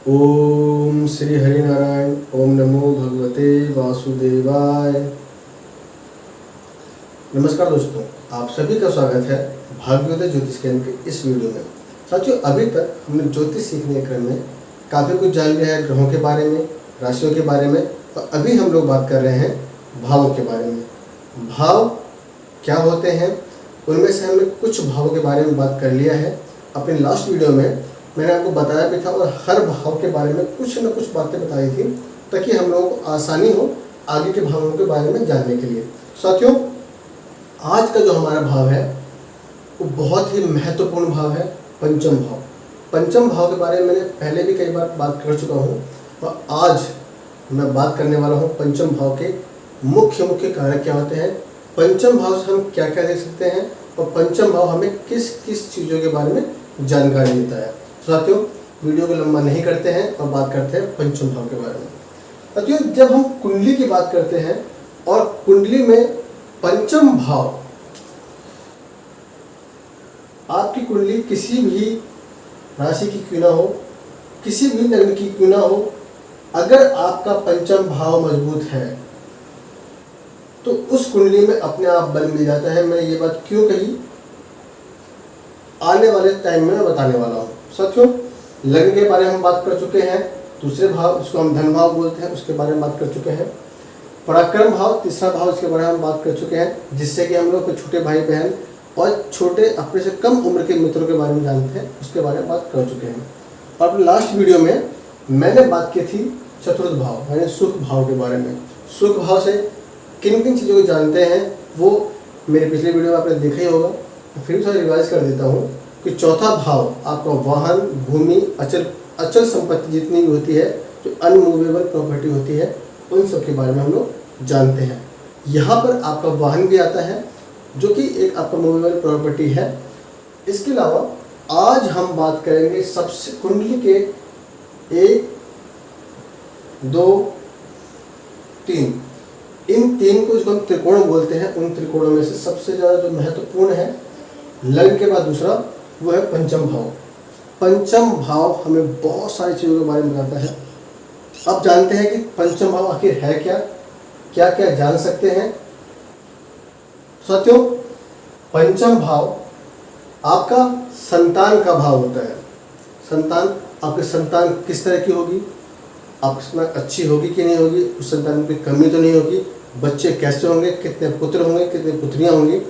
ओम श्री हरिनारायण। ओम नमो भगवते वासुदेवाय। नमस्कार दोस्तों, आप सभी का स्वागत है भाग्योदय ज्योतिष केंद्र के इस वीडियो में। साथियों, अभी तक हमने ज्योतिष सीखने के क्रम में काफ़ी कुछ जान लिया है, ग्रहों के बारे में, राशियों के बारे में, और अभी हम लोग बात कर रहे हैं भावों के बारे में। भाव क्या होते हैं, उनमें से हमने कुछ भावों के बारे में बात कर लिया है। अपने लास्ट वीडियो में मैंने आपको बताया भी था और हर भाव के बारे में कुछ न कुछ बातें बताई थी, ताकि हम लोगों को आसानी हो आगे के भावों के बारे में जानने के लिए। साथियों, आज का जो हमारा भाव है वो बहुत ही महत्वपूर्ण भाव है, पंचम भाव। पंचम भाव के बारे में मैंने पहले भी कई बार बात कर चुका हूँ, और आज मैं बात करने वाला हूँ पंचम भाव के मुख्य कारक क्या होते हैं, पंचम भाव से हम क्या क्या देख सकते हैं, और पंचम भाव हमें किस किस चीज़ों के बारे में जानकारी देता है। साथियों, वीडियो को लंबा नहीं करते हैं और बात करते हैं पंचम भाव के बारे में। साथियों, जब हम कुंडली की बात करते हैं और कुंडली में पंचम भाव, आपकी कुंडली किसी भी राशि की क्यों ना हो, किसी भी लग्न की क्यों ना हो, अगर आपका पंचम भाव मजबूत है तो उस कुंडली में अपने आप बल मिल जाता है। मैंने ये बात क्यों कही, आने वाले टाइम में मैं बताने वाला हूँ। साथियों, लग्न के बारे में हम बात कर चुके हैं, दूसरे भाव जिसको हम धन भाव बोलते हैं उसके बारे में बात कर चुके हैं। पराक्रम भाव, तीसरा भाव, इसके बारे में हम बात कर चुके हैं, जिससे कि हम लोग को छोटे भाई बहन और छोटे अपने से कम उम्र के मित्रों के बारे में जानते हैं, उसके बारे में बात कर चुके हैं। और अपने लास्ट वीडियो में मैंने बात की थी चतुर्थ भाव यानी सुख भाव के बारे में। सुख भाव से किन किन चीज़ों को जानते हैं वो मेरे पिछले वीडियो में आपने देखा ही होगा, फिर थोड़ा रिवाइज कर देता हूँ कि चौथा भाव आपका वाहन, भूमि, अचल संपत्ति जितनी भी होती है, जो अनमूवेबल प्रॉपर्टी होती है, उन सब के बारे में हम लोग जानते हैं। यहाँ पर आपका वाहन भी आता है, जो कि एक आपका मूवेबल प्रॉपर्टी है। इसके अलावा आज हम बात करेंगे सबसे कुंडली के 1, 2, 3, इन 3 को जो हम त्रिकोण बोलते हैं, उन त्रिकोणों में से सबसे ज़्यादा जो महत्वपूर्ण है, लग्न के बाद दूसरा, वो है पंचम भाव। पंचम भाव हमें बहुत सारी चीज़ों के बारे में बताता है। अब जानते हैं कि पंचम भाव आखिर है क्या, क्या क्या जान सकते हैं। साथियों, पंचम भाव आपका संतान का भाव होता है। संतान, आपकी संतान किस तरह की होगी, आपकी संतान अच्छी होगी कि नहीं होगी, उस संतान में कमी तो नहीं होगी, बच्चे कैसे होंगे, कितने पुत्र होंगे, कितनी पुत्रियां होंगी,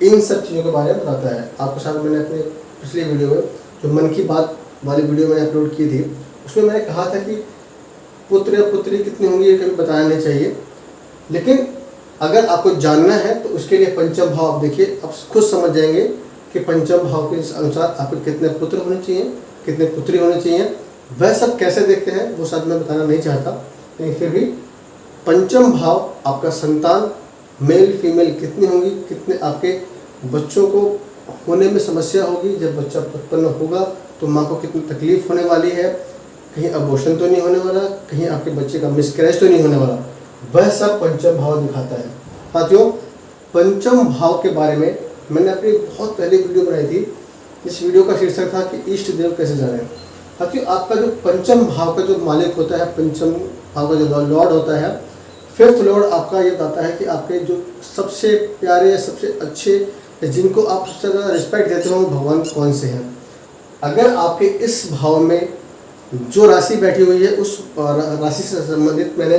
इन सब चीज़ों के बारे में बताता है। आपके साथ मैंने अपने पिछले वीडियो में, जो मन की बात वाली वीडियो मैंने अपलोड की थी, उसमें मैंने कहा था कि पुत्र या पुत्री कितनी होंगी ये कभी बताना नहीं चाहिए, लेकिन अगर आपको जानना है तो उसके लिए पंचम भाव आप देखिए, आप खुद समझ जाएंगे कि पंचम भाव के अनुसार आपके कितने पुत्र होने चाहिए, कितने पुत्री होने चाहिए। वह सब कैसे देखते हैं वो शायद मैं बताना नहीं चाहता, लेकिन फिर भी पंचम भाव आपका संतान, मेल फीमेल कितनी होंगी, कितने आपके बच्चों को होने में समस्या होगी, जब बच्चा उत्पन्न होगा तो माँ को कितनी तकलीफ होने वाली है, कहीं अबॉर्शन तो नहीं होने वाला, कहीं आपके बच्चे का मिसकैरेज तो नहीं होने वाला, वह सब पंचम भाव दिखाता है। साथियों, पंचम भाव के बारे में मैंने अपनी बहुत पहले वीडियो बनाई थी। इस वीडियो का शीर्षक था कि इष्ट देव कैसे जाने। साथियों, आपका जो पंचम भाव का जो मालिक होता है, पंचम भाव का जो लॉर्ड होता है, फिफ्थ लॉर्ड आपका ये बताता है कि आपके जो सबसे प्यारे, सबसे अच्छे, जिनको आप सबसे ज़्यादा रिस्पेक्ट देते हो, भगवान कौन से हैं। अगर आपके इस भाव में जो राशि बैठी हुई है, उस राशि से संबंधित मैंने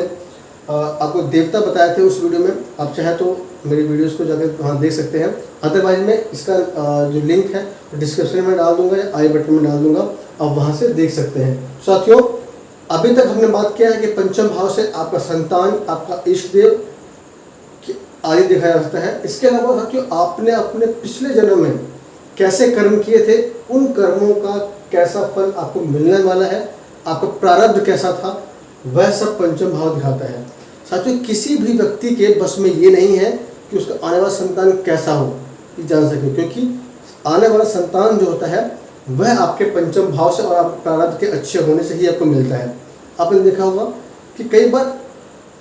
आपको देवता बताए थे उस वीडियो में, आप चाहे तो मेरी वीडियोस को जाकर वहाँ देख सकते हैं। अदरवाइज मैं इसका जो लिंक है डिस्क्रिप्शन में डाल दूंगा या आई बटन में डाल दूंगा, आप वहाँ से देख सकते हैं। साथियों, अभी तक हमने बात किया है कि पंचम भाव से आपका संतान, आपका इष्ट देव आदि दिखाया जाता है। इसके अलावा साथियों, आपने अपने पिछले जन्म में कैसे कर्म किए थे, उन कर्मों का कैसा फल आपको मिलने वाला है, आपका प्रारब्ध कैसा था, वह सब पंचम भाव दिखाता है। साथियों, किसी भी व्यक्ति के बस में ये नहीं है कि उसका आने वाला संतान कैसा हो, ये जान सके, क्योंकि आने वाला संतान जो होता है वह आपके पंचम भाव से और आपके प्रारब्ध के अच्छे होने से ही आपको मिलता है। आपने देखा होगा कि कई बार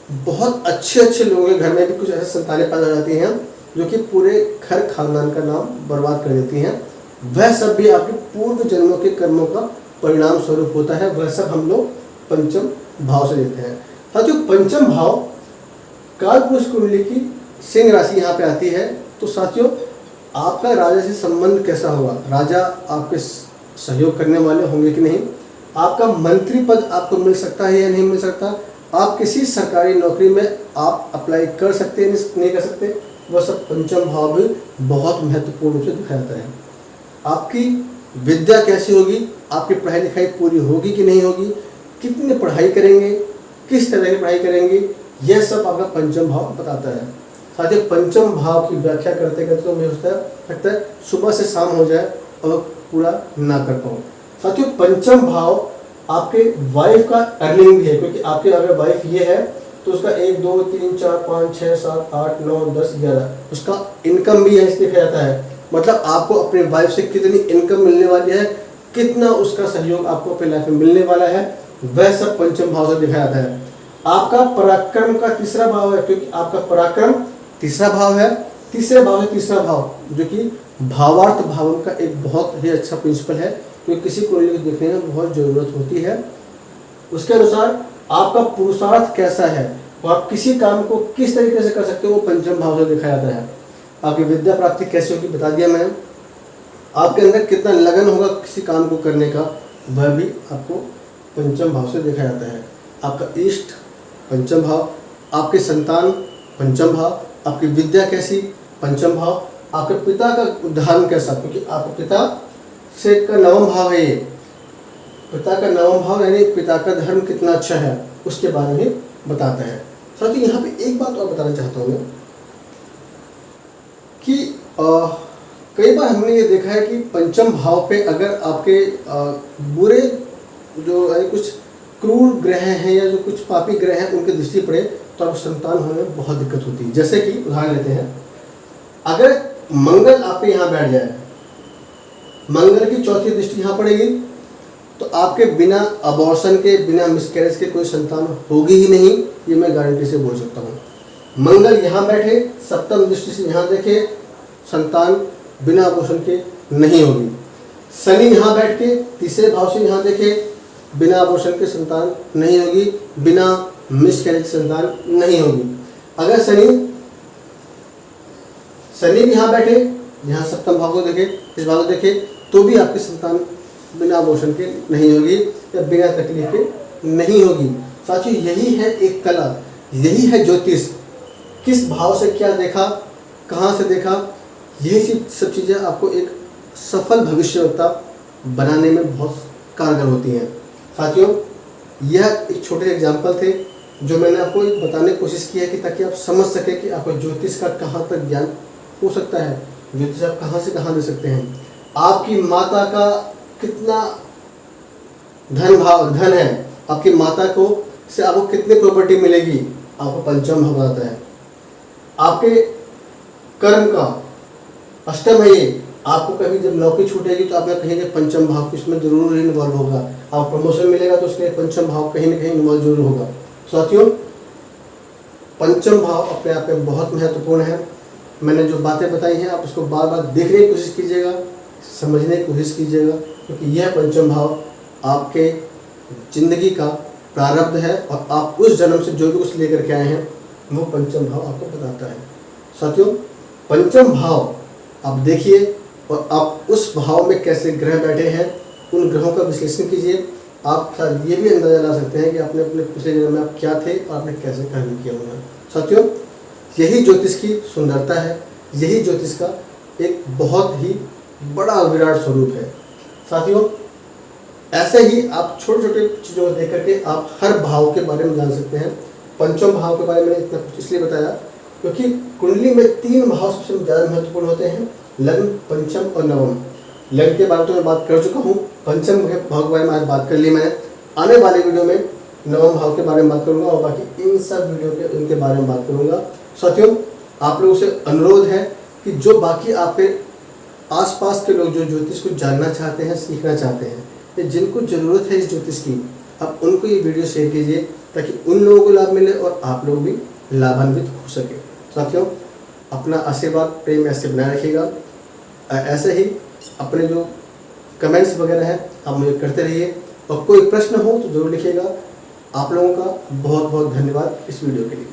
बहुत अच्छे लोगों के घर में भी कुछ ऐसे संतानें पैदा हो जाती हैं जो कि पूरे घर खानदान का नाम बर्बाद कर देती हैं। वह सब भी आपके पूर्व जन्मों के कर्मों का परिणाम स्वरूप होता है वह सब हम लोग पंचम भाव से लेते हैं। साथियों पंचम भाव कालपुरुष कुंडली की सिंह राशि यहाँ पे आती है। तो साथियों आपका राजा से संबंध कैसा होगा, राजा आपके सहयोग करने वाले होंगे कि नहीं, आपका मंत्री पद आपको मिल सकता है या नहीं मिल सकता, आप किसी सरकारी नौकरी में आप अप्लाई कर सकते हैं नहीं कर सकते, वह सब पंचम भाव भी बहुत महत्वपूर्ण रूप से दिखाया जाता है। आपकी विद्या कैसी होगी, आपकी पढ़ाई लिखाई पूरी होगी कि नहीं होगी, कितनी पढ़ाई करेंगे, किस तरह की पढ़ाई करेंगे, यह सब आपका पंचम भाव बताता है। साथ ही पंचम भाव की व्याख्या करते करते तो मुझे लगता है सुबह से शाम हो जाए और पूरा ना कर पाऊँ। साथियों पंचम भाव आपके वाइफ का अर्निंग भी है, क्योंकि आपके अगर वाइफ ये है तो उसका 1 2 3 4 5 6 7 8 9 10 11 उसका इनकम भी यहीं से देखा जाता है। मतलब आपको अपने वाइफ से कितनी इनकम मिलने वाली है, कितना उसका सहयोग आपको अपनी लाइफ में मिलने वाला है, वह सब पंचम भाव से दिखाया जाता है। आपका पराक्रम का तीसरा भाव है, क्योंकि आपका पराक्रम तीसरा भाव है। तीसरे भाव है तीसरा भाव जो कि भावार्थ भावन का एक बहुत ही अच्छा प्रिंसिपल है, जो किसी कुंडली को देखने में बहुत ज़रूरत होती है। उसके अनुसार आपका पुरुषार्थ कैसा है और आप किसी काम को किस तरीके से कर सकते हो, वो पंचम भाव से दिखाया जाता है। आपकी विद्या प्राप्ति कैसे होगी बता दिया मैंने, आपके अंदर कितना लगन होगा किसी काम को करने का, वह भी आपको पंचम भाव से देखा जाता है। आपका इष्ट पंचम भाव, आपके संतान पंचम भाव, आपकी विद्या कैसी पंचम भाव, आपके पिता का उद्धारण कैसा, क्योंकि आपके पिता से का नवम भाव है ये, पिता का नवम भाव यानी पिता का धर्म कितना अच्छा है उसके बारे में बताता है। साथ ही यहाँ पे एक बात और बताना चाहता हूँ मैं कि कई बार हमने ये देखा है कि पंचम भाव पे अगर आपके बुरे जो कुछ क्रूर ग्रह हैं या जो कुछ पापी ग्रह हैं उनकी दृष्टि पड़े तो आपको संतान होने में बहुत दिक्कत होती है। जैसे कि उदाहरण लेते हैं, अगर मंगल आपके यहाँ बैठ जाए, मंगल की चौथी दृष्टि यहाँ पड़ेगी तो आपके बिना अबॉर्शन के बिना मिसकैरेज के कोई संतान होगी ही नहीं, ये मैं गारंटी से बोल सकता हूँ। मंगल यहाँ बैठे सप्तम दृष्टि से यहाँ देखे, संतान बिना अबॉर्शन के नहीं होगी। शनि यहाँ बैठ के तीसरे भाव से यहाँ देखे, बिना अबॉर्शन के संतान नहीं होगी, बिना मिसकैरेज संतान नहीं होगी। अगर शनि भी यहाँ बैठे, यहाँ सप्तम भाव को देखे, इस भाव को देखे, तो भी आपकी संतान बिना अबॉर्शन के नहीं होगी या बिना तकलीफ के नहीं होगी। साथियों यही है एक कला, यही है ज्योतिष, किस भाव से क्या देखा, कहाँ से देखा, यही सब चीज़ें आपको एक सफल भविष्यवक्ता बनाने में बहुत कारगर होती हैं। साथियों यह एक छोटे एग्जाम्पल थे जो मैंने आपको बताने की कोशिश की है कि ताकि आप समझ सकें कि आपको ज्योतिष का कहाँ तक ज्ञान हो सकता है, ज्योतिष आप कहाँ से कहाँ दे सकते हैं, आपकी माता का कितना धन है, आपकी माता को से आपको कितनी प्रॉपर्टी मिलेगी, आपको पंचम भाव बताता है। आपके कर्म का अष्टम है ये, आपको कभी जब नौकरी छूटेगी तो आप कहेंगे पंचम भाव इसमें जरूर इन्वॉल्व होगा, आप प्रमोशन मिलेगा तो उसके पंचम भाव कहीं ना कहीं इन्वॉल्व जरूर होगा। साथियों पंचम भाव अपने आप में बहुत महत्वपूर्ण है। मैंने जो बातें बताई हैं आप उसको बार बार देखने की कोशिश कीजिएगा, समझने की कोशिश कीजिएगा, क्योंकि यह पंचम भाव आपके जिंदगी का प्रारब्ध है और आप उस जन्म से जो भी कुछ लेकर के आए हैं वो पंचम भाव आपको बताता है। साथियों पंचम भाव आप देखिए और आप उस भाव में कैसे ग्रह बैठे हैं उन ग्रहों का विश्लेषण कीजिए। आप शायद ये भी अंदाजा ला सकते हैं कि आपने अपने पिछले जन्म में आप क्या थे और आपने कैसे कर्म किया हुआ है। साथियों यही ज्योतिष की सुंदरता है, यही ज्योतिष का एक बहुत ही बड़ा विराट स्वरूप है। साथियों ऐसे ही आप छोटे छोटे चीज़ों को देख करके आप हर भाव के बारे में जान सकते हैं। पंचम भाव के बारे में इतना कुछ इसलिए बताया क्योंकि कुंडली में 3 भाव सबसे ज़्यादा महत्वपूर्ण होते हैं, लग्न, पंचम और नवम। लग्न के बारे में तो मैं बात कर चुका हूँ, पंचम भाव के बारे में आज बात कर ली मैंने। आने वाले वीडियो में नवम भाव के बारे में बात करूँगा और बाकी इन सब वीडियो के उनके बारे में बात करूँगा। साथियों आप लोगों से अनुरोध है कि जो बाकी आपके आसपास के लोग जो ज्योतिष को जानना चाहते हैं, सीखना चाहते हैं, या जिनको ज़रूरत है इस ज्योतिष की, आप उनको ये वीडियो शेयर कीजिए ताकि उन लोगों को लाभ मिले और आप लोग भी लाभान्वित हो सके। साथियों अपना आशीर्वाद प्रेम ऐसे बनाए रखिएगा। ऐसे ही अपने जो कमेंट्स वगैरह हैं आप मुझे करते रहिए, और कोई प्रश्न हो तो जरूर लिखिएगा। आप लोगों का बहुत बहुत धन्यवाद इस वीडियो के लिए।